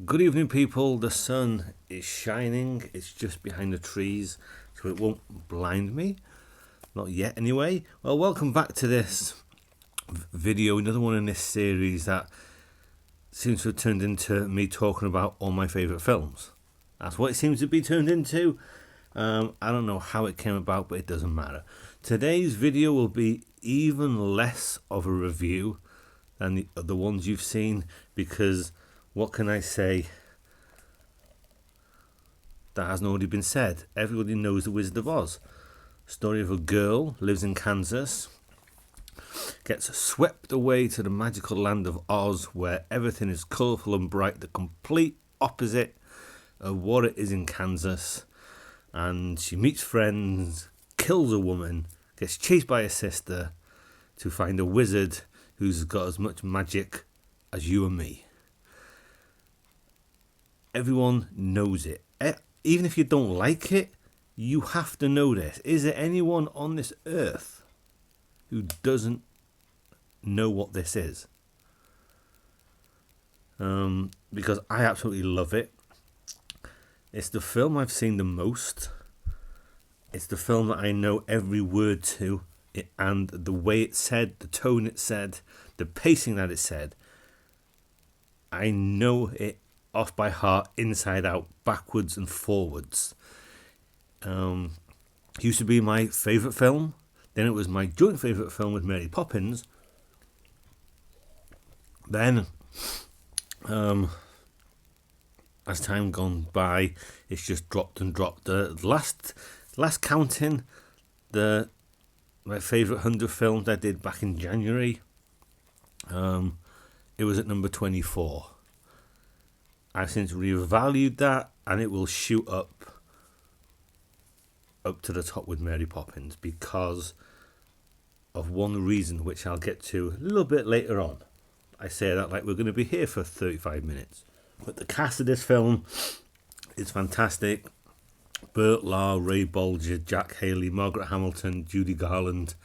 Good evening, people. The sun is shining. It's just behind the trees, so it won't blind me. Not yet, anyway. Well, welcome back to this video, another one in this series that seems to have turned into me talking about all my favourite films. That's what it seems to be turned into. I don't know how it came about, but it doesn't matter. Today's video will be even less of a review than the other ones you've seen, because what can I say that hasn't already been said? Everybody knows The Wizard of Oz. Story of a girl, lives in Kansas, gets swept away to the magical land of Oz, where everything is colourful and bright, the complete opposite of what it is in Kansas. And she meets friends, kills a woman, gets chased by her sister to find a wizard who's got as much magic as you and me. Everyone knows it. Even if you don't like it, you have to know this. Is there anyone on this earth who doesn't know what this is? Because I absolutely love it. It's the film I've seen the most. It's the film that I know every word to, and the way it said, the tone it said, the pacing that it said. I know it off by heart, inside out, backwards and forwards. Used to be my favourite film. Then it was my joint favourite film with Mary Poppins. Then, as time gone by, it's just dropped and dropped. The last counting, my favourite 100 films I did back in January, it was at number 24. I've since revalued that, and it will shoot up to the top with Mary Poppins because of one reason, which I'll get to a little bit later on. I say that like we're going to be here for 35 minutes. But the cast of this film is fantastic. Burt Lahr, Ray Bolger, Jack Haley, Margaret Hamilton, Judy Garland,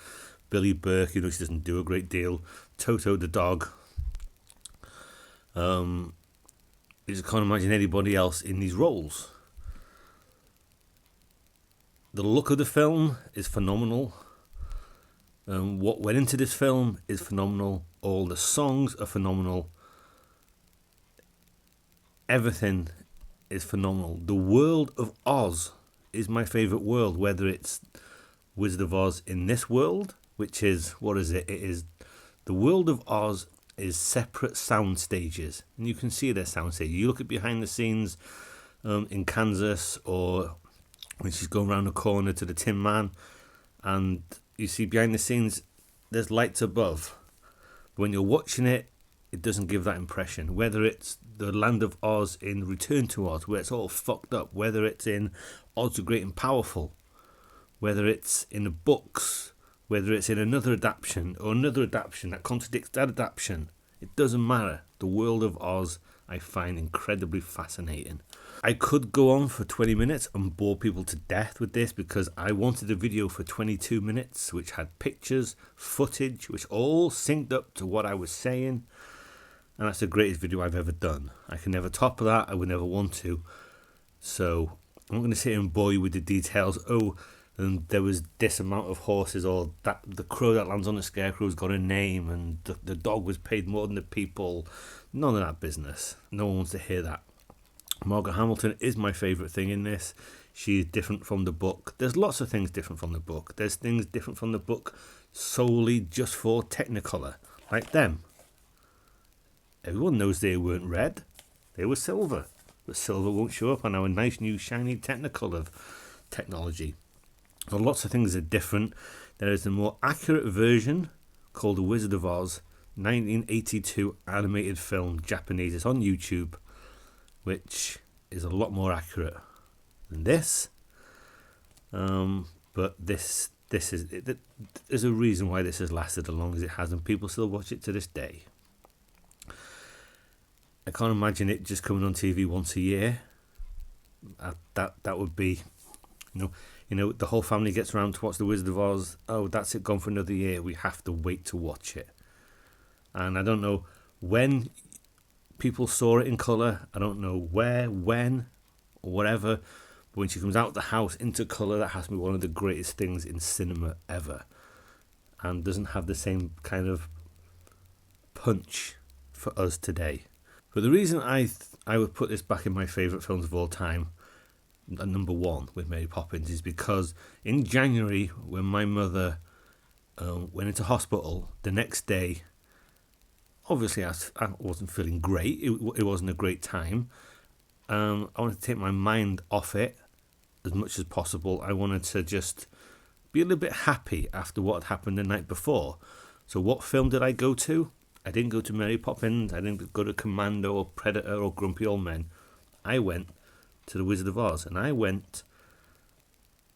Billy Burke, she doesn't do a great deal, Toto the dog. I just can't imagine anybody else in these roles. The look of the film is phenomenal. What went into this film is phenomenal. All the songs are phenomenal. Everything is phenomenal. The world of Oz is my favourite world, whether it's Wizard of Oz in this world, which is, what is it? It is the world of Oz is separate sound stages, and you can see their sound stages. You look at behind the scenes in Kansas, or when she's going around the corner to the Tin Man, and you see behind the scenes there's lights above. But when you're watching it, it doesn't give that impression. Whether it's the land of Oz in Return to Oz, where it's all fucked up, whether it's in Oz the Great and Powerful, whether it's in the books, whether it's in another adaptation or another adaptation that contradicts that adaptation, it doesn't matter. The world of Oz I find incredibly fascinating. I could go on for 20 minutes and bore people to death with this, because I wanted a video for 22 minutes which had pictures, footage, which all synced up to what I was saying, and that's the greatest video I've ever done. I can never top that. I would never want to. So I'm not going to sit here and bore you with the details. And there was this amount of horses, or that the crow that lands on the scarecrow's got a name, and the dog was paid more than the people. None of that business. No one wants to hear that. Margaret Hamilton is my favourite thing in this. She is different from the book. There's lots of things different from the book. There's things different from the book solely just for Technicolor, like them. Everyone knows they weren't red. They were silver. But silver won't show up on our nice new shiny Technicolor technology. Well, lots of things are different. There is a more accurate version called The Wizard of Oz, 1982 animated film, Japanese. It's on YouTube, which is a lot more accurate than this. But this is, there's a reason why this has lasted as long as it has, and people still watch it to this day. I can't imagine it just coming on TV once a year. That would be, the whole family gets around to watch The Wizard of Oz. Oh, that's it, gone for another year. We have to wait to watch it. And I don't know when people saw it in colour. I don't know where, when, or whatever. But when she comes out the house into colour, that has to be one of the greatest things in cinema ever. And doesn't have the same kind of punch for us today. But the reason I would put this back in my favourite films of all time, at number one with Mary Poppins, is because in January, when my mother went into hospital, the next day, obviously I wasn't feeling great. It wasn't a great time. I wanted to take my mind off it as much as possible. I wanted to just be a little bit happy after what had happened the night before. So what film did I go to? I didn't go to Mary Poppins. I didn't go to Commando or Predator or Grumpy Old Men. I went to The Wizard of Oz, and I went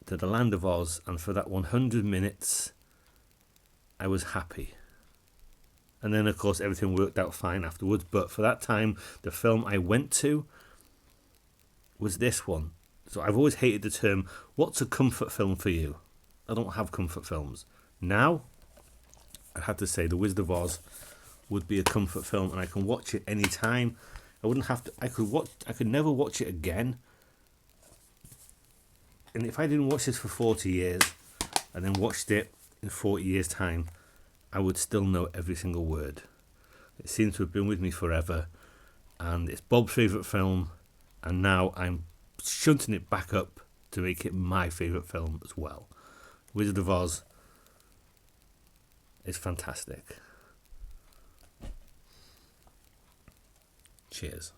to the Land of Oz, and for that 100 minutes, I was happy. And then, of course, everything worked out fine afterwards. But for that time, the film I went to was this one. So I've always hated the term, what's a comfort film for you? I don't have comfort films. Now, I'd have to say The Wizard of Oz would be a comfort film, and I can watch it any time. I wouldn't have to. I could never watch it again. And if I didn't watch this for 40 years, and then watched it in 40 years' time, I would still know every single word. It seems to have been with me forever, and it's Bob's favourite film, and now I'm shunting it back up to make it my favourite film as well. Wizard of Oz is fantastic. Cheers.